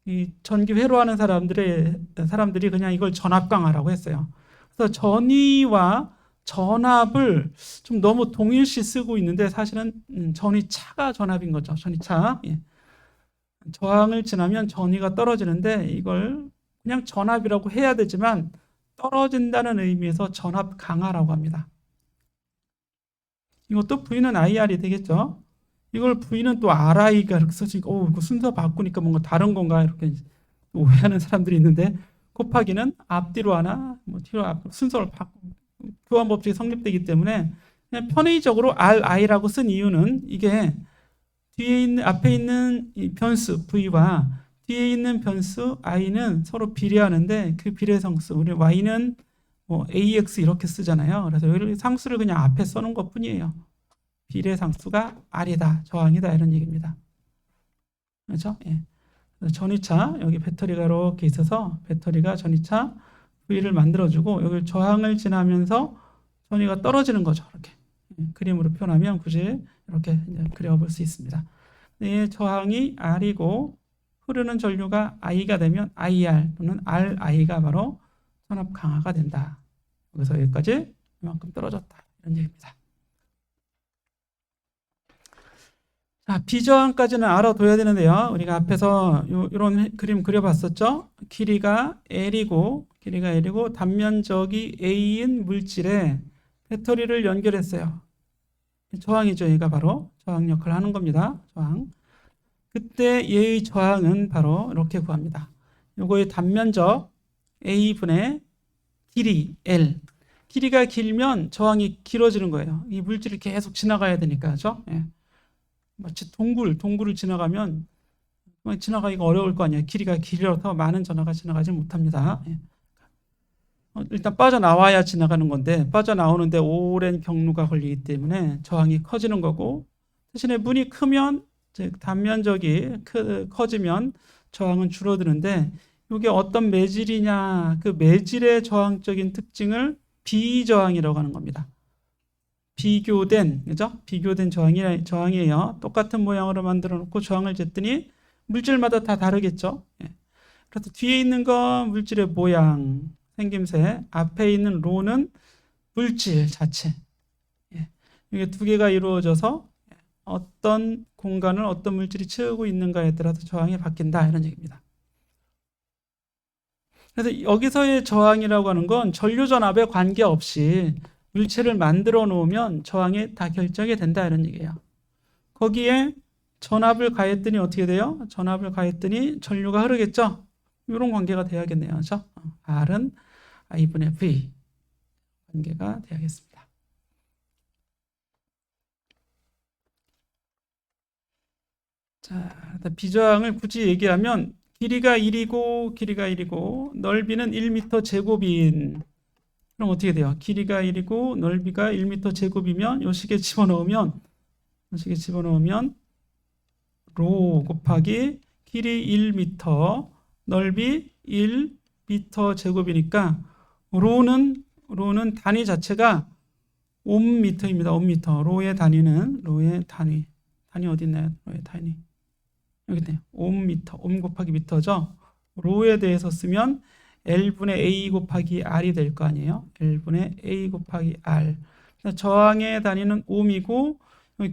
이 전기 회로하는 사람들이 그냥 이걸 전압 강하라고 했어요. 그래서 전위와 전압을 좀 너무 동일시 쓰고 있는데 사실은 전위차가 전압인 거죠. 전위차. 예. 저항을 지나면 전위가 떨어지는데 이걸 그냥 전압이라고 해야 되지만 떨어진다는 의미에서 전압 강하라고 합니다. 이것도 V는 IR이 되겠죠. 이걸 V는 또 RI가 이렇게 써지니까 이거 순서 바꾸니까 뭔가 다른 건가 이렇게 오해하는 사람들이 있는데, 곱하기는 앞뒤로 하나 뭐 뒤로 앞으로 순서를 교환 법칙이 성립되기 때문에 그냥 편의적으로 RI라고 쓴 이유는 이게 앞에 있는 이 변수 V와 뒤에 있는 변수 I는 서로 비례하는데 그 비례상수, 우리 Y는 뭐 AX 이렇게 쓰잖아요. 그래서 여기 상수를 그냥 앞에 써놓은 것 뿐이에요. 비례상수가 R이다, 저항이다, 이런 얘기입니다. 그렇죠? 예. 전위차, 여기 배터리가 이렇게 있어서 배터리가 전위차 V를 만들어주고 여기 저항을 지나면서 전위가 떨어지는 거죠. 이렇게 그림으로 표현하면 굳이 이렇게 그려볼 수 있습니다. 이 저항이 R이고 흐르는 전류가 I가 되면 IR 또는 RI가 바로 전압 강화가 된다. 여기서 여기까지 이만큼 떨어졌다, 이런 얘기입니다. 자, 비저항까지는 알아둬야 되는데요. 우리가 앞에서 이런 그림 그려봤었죠. 길이가 L이고 단면적이 A인 물질에 배터리를 연결했어요. 저항이죠. 얘가 바로 저항 역할을 하는 겁니다. 저항. 그때 얘의 저항은 바로 이렇게 구합니다. 요거의 단면적 A분의 길이 L. 길이가 길면 저항이 길어지는 거예요. 이 물질이 계속 지나가야 되니까, 그죠? 예. 마치 동굴을 지나가면 지나가기가 어려울 거 아니에요. 길이가 길어서 많은 전하가 지나가지 못합니다. 예. 일단 빠져나와야 지나가는 건데 빠져나오는데 오랜 경로가 걸리기 때문에 저항이 커지는 거고, 대신에 문이 크면, 즉 단면적이 커지면 저항은 줄어드는데, 이게 어떤 매질이냐, 그 매질의 저항적인 특징을 비저항이라고 하는 겁니다. 비교된, 그죠? 비교된 저항이에요. 똑같은 모양으로 만들어 놓고 저항을 쟀더니 물질마다 다 다르겠죠. 예. 그래서 뒤에 있는 건 물질의 모양, 생김새, 앞에 있는 로는 물질 자체. 예. 이게 두 개가 이루어져서 어떤 공간을 어떤 물질이 채우고 있는가에 따라서 저항이 바뀐다, 이런 얘기입니다. 그래서 여기서의 저항이라고 하는 건 전류 전압에 관계없이 물체를 만들어 놓으면 저항이 다 결정이 된다, 이런 얘기예요. 거기에 전압을 가했더니 어떻게 돼요? 전압을 가했더니 전류가 흐르겠죠? 이런 관계가 돼야겠네요. 그렇죠? R은 I분의 V 관계가 돼야겠습니다. 자, 비저항을 굳이 얘기하면 길이가 1이고 넓이는 1m 제곱인, 그럼 어떻게 돼요? 길이가 1이고 넓이가 1m 제곱이면 요 식에 집어넣으면 로 곱하기 길이 1m, 넓이 1m 제곱이니까 로는 단위 자체가 옴미터입니다. 옴미터. 로의 단위 어디 있나요? 로의 단위 여기 있네요. 옴미터. 옴 곱하기 미터죠. 로에 대해서 쓰면 L분의 A 곱하기 R이 될 거 아니에요. L분의 A 곱하기 R. 저항의 단위는 옴이고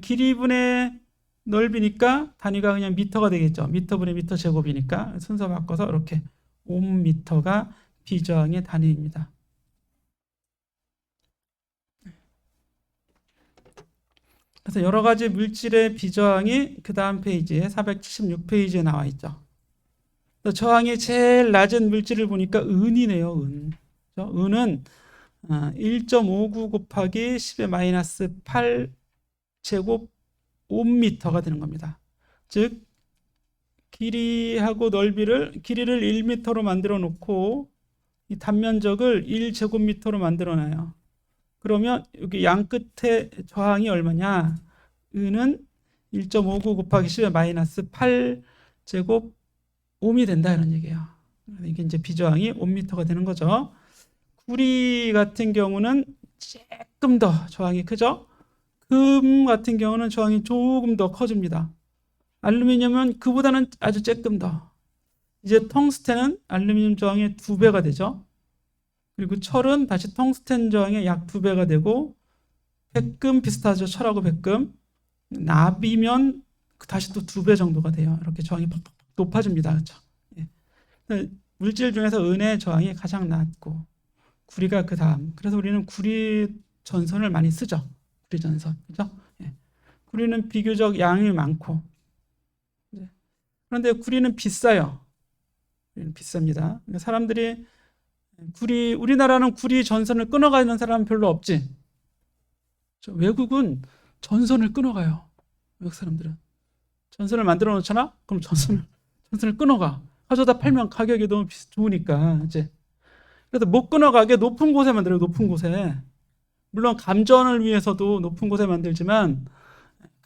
길이분의 넓이니까 단위가 그냥 미터가 되겠죠. 미터분의 미터 제곱이니까 순서 바꿔서 이렇게 옴미터가 비저항의 단위입니다. 그래서 여러 가지 물질의 비저항이 그 다음 페이지에 476페이지에 나와 있죠. 저항이 제일 낮은 물질을 보니까 은이네요. 은은 1.59 곱하기 10의 마이너스 8 제곱 옴미터가 되는 겁니다. 즉 길이를 1m로 만들어 놓고 이 단면적을 1제곱미터로 만들어 놔요. 그러면 여기 양 끝에 저항이 얼마냐? 은은 1.59 곱하기 10의 마이너스 8 제곱 옴이 된다 이런 얘기예요. 이게 이제 비저항이 옴미터가 되는 거죠. 구리 같은 경우는 조금 더 저항이 크죠. 금 같은 경우는 저항이 조금 더 커집니다. 알루미늄은 그보다는 아주 조금 더. 이제 텅스텐은 알루미늄 저항의 2배가 되죠. 그리고 철은 다시 텅스텐 저항의 약 2배가 되고, 백금 비슷하죠. 철하고 백금. 납이면 다시 또 2배 정도가 돼요. 이렇게 저항이 팍팍 높아집니다. 그렇죠? 예. 물질 중에서 은의 저항이 가장 낮고 구리가 그 다음. 그래서 우리는 구리 전선을 많이 쓰죠. 구리 전선, 그죠? 예. 구리는 비교적 양이 많고, 예. 그런데 구리는 비싸요. 구리는 비쌉니다. 그러니까 사람들이 우리나라는 구리 전선을 끊어가는 사람은 별로 없지. 외국은 전선을 끊어가요. 외국 사람들은 전선을 만들어 놓잖아. 그럼 전선을 끊어가. 가져다 팔면 가격이 너무 좋으니까 이제. 그래서 못 끊어가게 높은 곳에 만들어요. 높은 곳에. 물론 감전을 위해서도 높은 곳에 만들지만,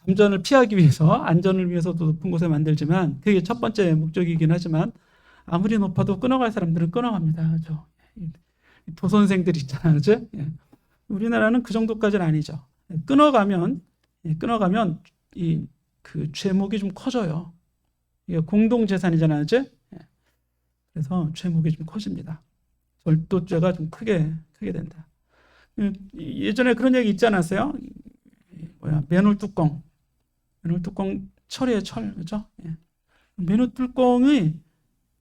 감전을 피하기 위해서, 안전을 위해서도 높은 곳에 만들지만, 그게 첫 번째 목적이긴 하지만 아무리 높아도 끊어갈 사람들은 끊어갑니다. 그죠? 도선생들 있잖아요. 그죠? 예. 우리나라는 그 정도까지는 아니죠. 끊어가면 그 죄목이 좀 커져요. 이게 공동 재산이잖아요. 그죠? 예. 그래서 죄목이 좀 커집니다. 절도죄가 좀 크게 된다. 예전에 그런 얘기 있지 않았어요? 맨홀 뚜껑 철이에요. 철, 그죠? 예. 맨홀 뚜껑이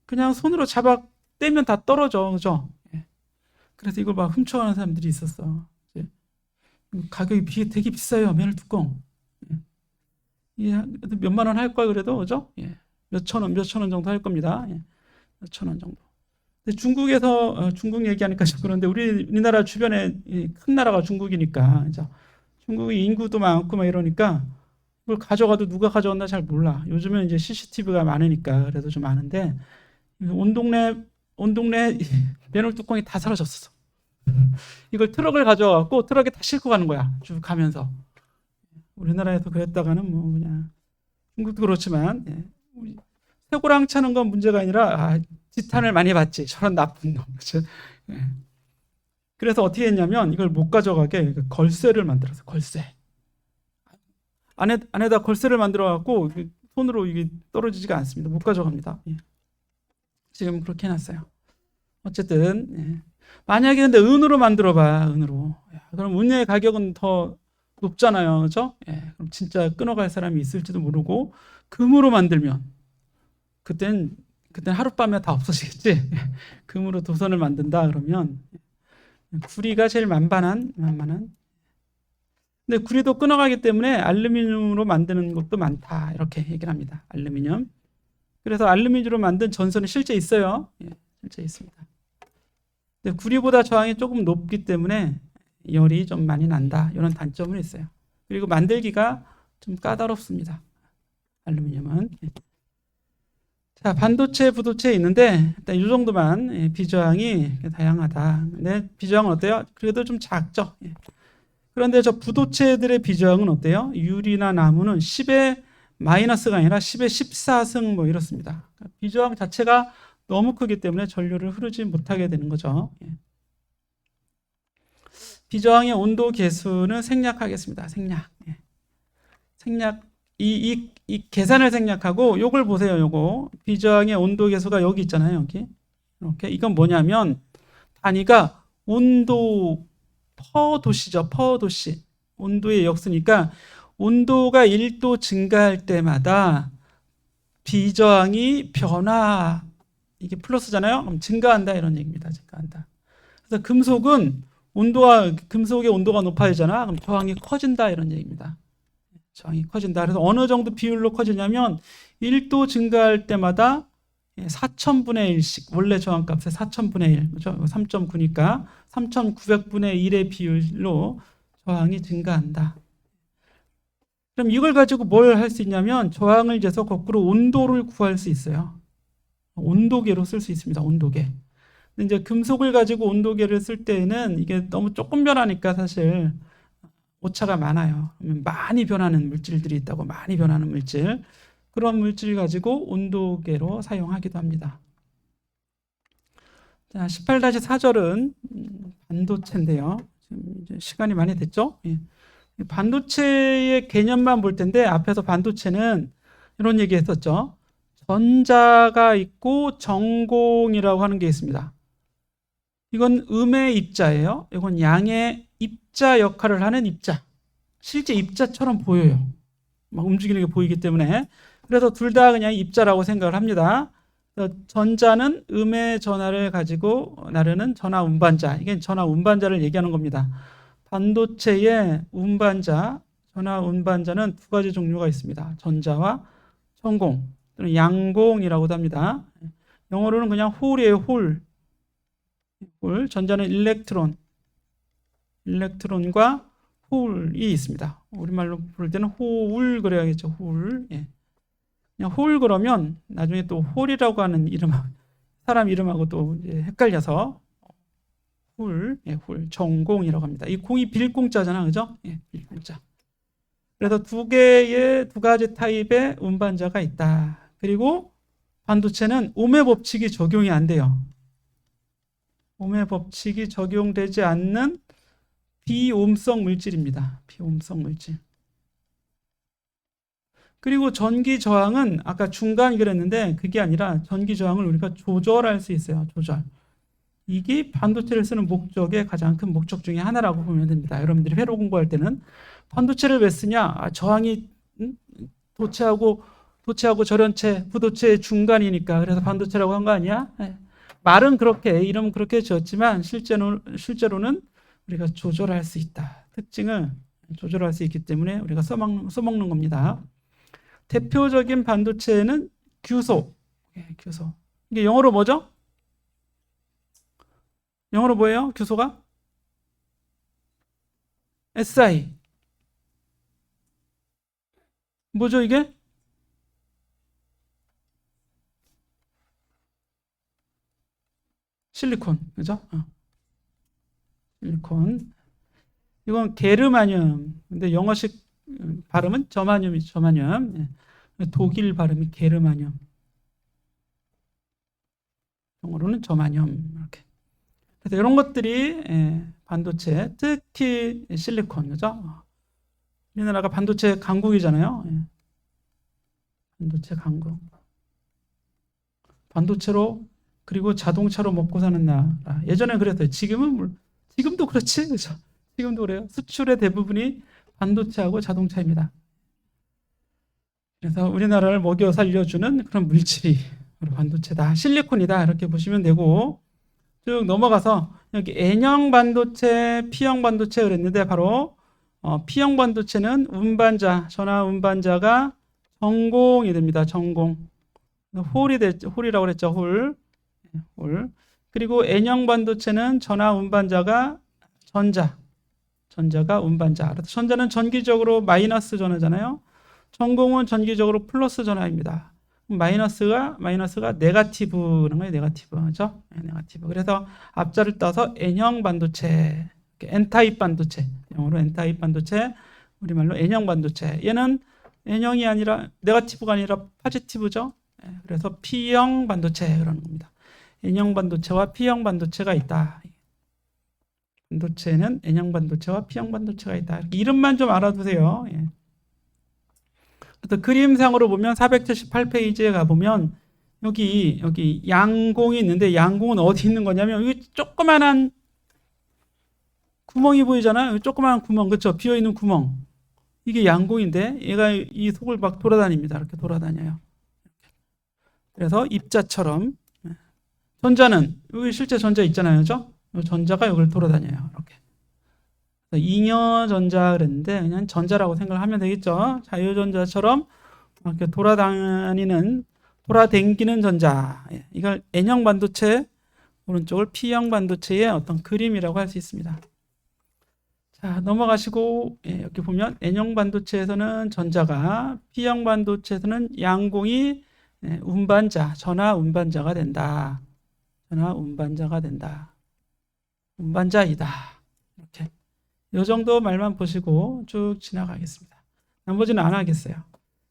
그냥 손으로 잡아 떼면 다 떨어져, 그죠? 예. 그래서 이걸 막 훔쳐가는 사람들이 있었어. 가격이 되게 비싸요. 맨홀 뚜껑. 예. 몇만 원 할 걸 그래도, 그죠? 예. 몇천 원 정도 할 겁니다. 예. 몇천 원 정도. 중국에서 중국 얘기하니까 그런데 우리나라 주변에 큰 나라가 중국이니까, 그죠? 중국이 인구도 많고 막 이러니까 그걸 가져가도 누가 가져갔나 잘 몰라. 요즘은 이제 CCTV가 많으니까 그래도 좀 아는데, 온 동네 맨홀 뚜껑이 다 사라졌어. 이걸 트럭을 가져와갖고 트럭에 다 싣고 가는 거야. 쭉 가면서. 우리나라에서 그랬다가는 뭐 그냥, 중국도 그렇지만, 예. 쇠고랑 차는 건 문제가 아니라 지탄을 많이 받지. 저런 나쁜 놈. 그렇죠? 예. 그래서 어떻게 했냐면 이걸 못 가져가게 걸쇠를 만들었어. 걸쇠. 안에다 걸쇠를 만들어 갖고 손으로 이게 떨어지지가 않습니다. 못 가져갑니다. 예. 지금 그렇게 해놨어요. 어쨌든, 예. 만약에 근데 은으로 만들어봐. 은으로. 그럼 은의 가격은 더 높잖아요. 그렇죠? 예. 그럼 진짜 끊어갈 사람이 있을지도 모르고, 금으로 만들면 그땐 하룻밤에 다 없어지겠지. 금으로 도선을 만든다 그러면 구리가 제일 만만한. 근데 구리도 끊어가기 때문에 알루미늄으로 만드는 것도 많다 이렇게 얘기를 합니다. 알루미늄. 그래서 알루미늄으로 만든 전선이 실제 있어요. 예, 실제 있습니다. 근데 구리보다 저항이 조금 높기 때문에 열이 좀 많이 난다 이런 단점은 있어요. 그리고 만들기가 좀 까다롭습니다. 알루미늄은. 자, 반도체, 부도체에 있는데 일단 이 정도만. 비저항이 다양하다. 근데 비저항은 어때요? 그래도 좀 작죠. 그런데 저 부도체들의 비저항은 어때요? 유리나 나무는 10의 마이너스가 아니라 10의 14승 뭐 이렇습니다. 비저항 자체가 너무 크기 때문에 전류를 흐르지 못하게 되는 거죠. 비저항의 온도 계수는 생략하겠습니다. 생략. 이 계산을 생략하고 요걸 보세요. 요거 비저항의 온도 계수가 여기 있잖아요. 여기 이렇게. 이건 뭐냐면 단위가 온도 퍼도시죠. 퍼도시. 온도의 역수니까 온도가 1도 증가할 때마다 비저항이 변화, 이게 플러스잖아요. 그럼 증가한다 이런 얘기입니다. 증가한다. 그래서 금속의 온도가 높아지잖아. 그럼 저항이 커진다 이런 얘기입니다. 저항이 커진다. 그래서 어느 정도 비율로 커지냐면 1도 증가할 때마다 4,000분의 1씩, 원래 저항값의 4,000분의 1, 그렇죠? 3.9니까 3,900분의 1의 비율로 저항이 증가한다. 그럼 이걸 가지고 뭘 할 수 있냐면 저항을 재서 거꾸로 온도를 구할 수 있어요. 온도계로 쓸 수 있습니다. 온도계. 근데 이제 금속을 가지고 온도계를 쓸 때에는 이게 너무 조금 변하니까 사실 오차가 많아요. 많이 변하는 물질들이 있다고. 많이 변하는 물질. 그런 물질 가지고 온도계로 사용하기도 합니다. 자, 18-4절은 반도체인데요. 지금 이제 시간이 많이 됐죠? 예. 반도체의 개념만 볼 텐데 앞에서 반도체는 이런 얘기 했었죠. 전자가 있고 전공이라고 하는 게 있습니다. 이건 음의 입자예요. 이건 양의 입자 역할을 하는 입자. 실제 입자처럼 보여요. 막 움직이는 게 보이기 때문에. 그래서 둘 다 그냥 입자라고 생각을 합니다. 전자는 음의 전하를 가지고 나르는 전하 운반자. 이게 전하 운반자를 얘기하는 겁니다. 반도체의 운반자, 전하 운반자는 두 가지 종류가 있습니다. 전자와 전공 또는 양공이라고도 합니다. 영어로는 그냥 홀이에요. 홀. 전자는 일렉트론과 홀이 있습니다. 우리말로 부를 때는 홀 그래야겠죠. 홀. 예. 그냥 홀 그러면 나중에 또 홀이라고 하는 이름, 사람 이름하고 또 이제 헷갈려서 홀, 예, 홀, 전공이라고 합니다. 이 공이 빌공자잖아, 그죠? 예, 빌공자. 그래서 두 가지 타입의 운반자가 있다. 그리고 반도체는 ohm의 법칙이 적용이 안 돼요. ohm의 법칙이 적용되지 않는 비옴성 물질입니다. 비옴성 물질. 그리고 전기 저항은 아까 중간 그랬는데 그게 아니라 전기 저항을 우리가 조절할 수 있어요. 조절. 이게 반도체를 쓰는 목적의 가장 큰 목적 중에 하나라고 보면 됩니다. 여러분들이 회로 공부할 때는 반도체를 왜 쓰냐? 저항이 도체하고 절연체, 부도체의 중간이니까 그래서 반도체라고 한 거 아니야? 네. 말은 그렇게 이름은 그렇게 지었지만 실제로는 우리가 조절할 수 있다. 특징을 조절할 수 있기 때문에 우리가 써먹는 겁니다. 대표적인 반도체는 규소. 규소. 이게 영어로 뭐죠? 영어로 뭐예요? 규소가? SI. 뭐죠 이게? 실리콘. 그죠? 실리콘. 이건 게르마늄. 근데 영어식 발음은 저마늄이죠. 저마늄. 독일 발음이 게르마늄. 영어로는 저마늄. 이렇게. 그래서 이런 것들이 반도체, 특히 실리콘, 그죠? 우리나라가 반도체 강국이잖아요. 반도체 강국. 반도체로 그리고 자동차로 먹고 사는 나라. 예전에 그랬어요. 지금도 그렇지, 그죠? 지금도 그래요. 수출의 대부분이 반도체하고 자동차입니다. 그래서 우리나라를 먹여 살려주는 그런 물질이 반도체다, 실리콘이다 이렇게 보시면 되고 쭉 넘어가서 여기 N형 반도체, P형 반도체 그랬는데 바로 P형 반도체는 운반자, 전하 운반자가 전공이 됩니다. 전공. 홀이라고 그랬죠. 홀. 그리고 N형 반도체는 전하 운반자가 전자가 운반자. 그래서 전자는 전기적으로 마이너스 전하잖아요. 전공은 전기적으로 플러스 전하입니다. 마이너스가 네거티브라는 거예요. 네거티브. 그죠? 네거티브. 그래서 앞자를 따서 N형 반도체, N타입 반도체. 영어로 N타입 반도체, 우리말로 N형 반도체. 얘는 N형이 아니라 네거티브가 아니라 포지티브죠. 그래서 P형 반도체 그러는 겁니다. N형 반도체와 P형 반도체가 있다. 반도체는 N형 반도체와 P형 반도체가 있다. 이름만 좀 알아두세요. 그림상으로 보면 478페이지에 가보면 여기 양공이 있는데 양공은 어디 있는 거냐면 여기 조그만한 구멍이 보이잖아요. 여기 조그만한 구멍, 그렇죠? 비어있는 구멍. 이게 양공인데 얘가 이 속을 막 돌아다닙니다. 이렇게 돌아다녀요. 그래서 입자처럼. 전자는 여기 실제 전자 있잖아요. 그렇죠? 전자가 여기를 돌아다녀요. 이렇게. 잉여전자 그랬는데 그냥 전자라고 생각을 하면 되겠죠. 자유전자처럼 이렇게 돌아다니는 전자. 이걸 N형 반도체, 오른쪽을 P형 반도체의 어떤 그림이라고 할 수 있습니다. 자, 넘어가시고 여기 보면 N형 반도체에서는 전자가, P형 반도체에서는 양공이 운반자, 전하 운반자가 된다. 전하 운반자가 된다. 운반자이다. 이렇게. 이 정도 말만 보시고 쭉 지나가겠습니다. 나머지는 안 하겠어요.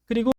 그리고